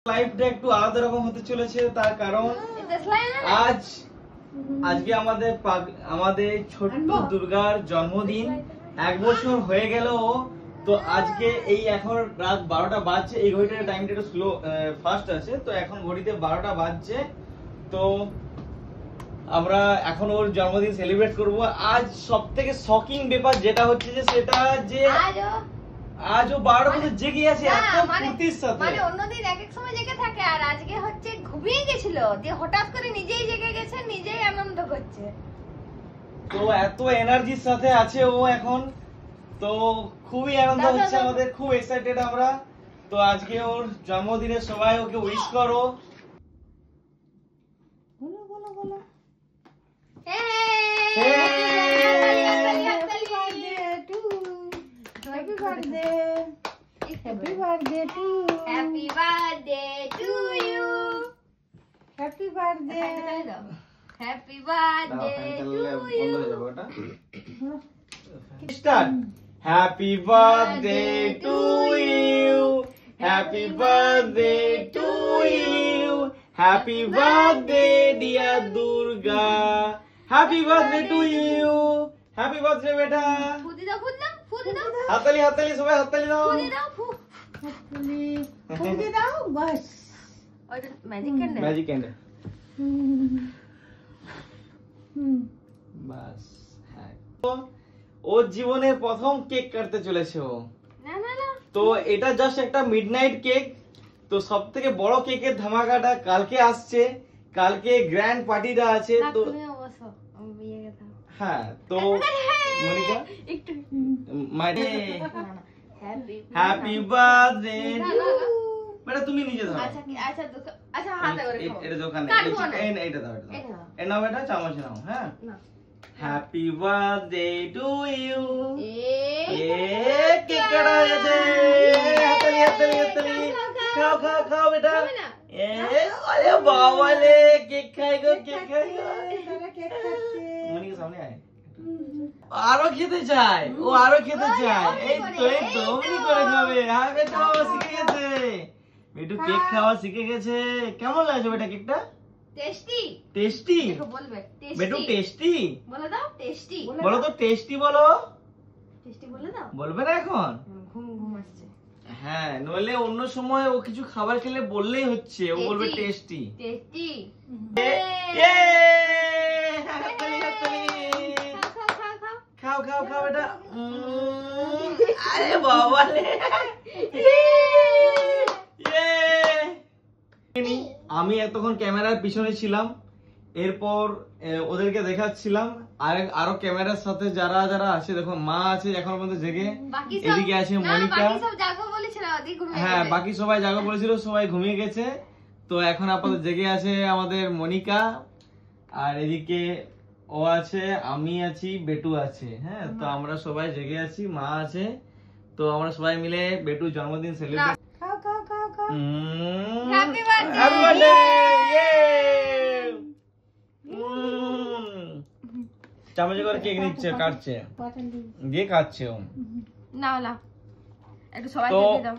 লাইফটা একটু আলাদা রকম হতে চলেছে, তার কারণ আজকে আমাদের ছোট্ট দুর্গার জন্মদিন। 1 বছর হয়ে গেল। তো আজকে এই এখন রাত 12টা বাজছে। এই ঘড়িটার টাইমটা একটু স্লো ফাস্ট আছে, তো এখন ঘড়িতে 12টা বাজছে। তো আমরা এখন ওর জন্মদিন সেলিব্রেট করব। আজ সবথেকে শকিং ব্যাপার যেটা হচ্ছে যে সেটা যে আজও 12টা পর্যন্ত জেগে আছে এত ফুর্তির সাথে। মানে অন্যদিন এক এক সময় জেগে থাকে, আর আজকে হচ্ছে ঘুমিয়ে গেছিল, দিয়ে হঠাৎ করে নিজেই জেগে গেছে, নিজেই আনন্দ করছে। তো এত এনার্জির সাথে আছে ও এখন। তো খুবই আনন্দ হচ্ছে আমাদের, খুব এক্সাইটেড আমরা। তো আজকে ওর জন্মদিনে সবাই ওকে উইশ করো। বলো বলো বলো। Happy birthday to Happy birthday to you. Happy birthday. Happy birthday to you. Start. Happy birthday to you. Happy birthday to you. Happy birthday dear Durga. Happy birthday to you. Happy birthday beta. ফুদি দাও ফুদি দাও ফুদি দাও। হাততালি হাততালি সবাই হাততালি দাও। ফুদি দাও ফুদি দাও বাস। ওই ম্যাজিক ক্যান্ডেল। Magic candle. বাস। হ্যাঁ। ওর জীবনের প্রথম কেক কাটতে চলেছে ও। না না না। তো এটা জাস্ট একটা মিডনাইট কেক। তো সবথেকে বড় কেকের ধামাকাটা কালকে আসছে। কালকে গ্র্যান্ড পার্টিটা আছে। তো তুমি অবশ্য বিয়ে কথা। হ্যাঁ, তো মনিকা একটু হ্যাপি বার্থডে। বেটা তুমি নিজে ধরো। আচ্ছা আচ্ছা আচ্ছা হাতে করে খাও। এটা দোকানে এইটা দাও, এটা দাও। এ নাও বেটা, চামচ নাও। হ্যাঁ, না happy birthday to you. Cake কাটা হয়েছে। হাততালি হাততালি হাততালি। খাও খাও খাও বেটা। আরে বাবা রে, কেক খাই গো, কেক খাই গো। মনিকা সামনে আয়। আরো খেতে চায় ও, আরো খেতে চায়। এই তো অমনি করে খাবে। হ্যাঁ বেটা, শিখে গেছে বেটু, কেক খাওয়া শিখে গেছে। কেমন লাগছে বেটা কেকটা? টেস্টি টেস্টি দেখো বলবে টেস্টি বেটু, টেস্টি বলে দাও। টেস্টি বলো তো, টেস্টি বলো। টেস্টি বলে দাও। বলবে না এখন? ঘুম ঘুম আসছে। হ্যাঁ, নইলে অন্য সময় ও কিছু খাবার খেলে বললেই হচ্ছে, ও বলবে টেস্টি। টেস্টি খাও খাও খাও এটা। আরে বাবা রে, আমি এতক্ষণ ক্যামেরার পিছনে ছিলাম। এরপর ওদেরকে দেখাচ্ছিলাম। আরো ক্যামেরার সাথে যারা যারা আছে, দেখো মা আছে এখন পর্যন্ত জেগে, এদিকে আছে মনিকা। হ্যাঁ, বাকি সবাই জাগো বলেছিল, সবাই ঘুমিয়ে গেছে। তো এখন আপাতত জেগে আছে আমাদের মনিকা, আর এদিকে ও আছে, আমি আছি, বেটু আছে। হ্যাঁ, তো আমরা সবাই জেগে আছি, মা আছে। তো আমরা সবাই মিলে বেটুর জন্মদিন সেলিব্রেট। খাও খাও খাও খাও। Happy birthday. চামচে করে কেক নিচ্ছে, কাটছে, দিয়ে খাচ্ছে ও। না না একটু সবাই খেতে দাও।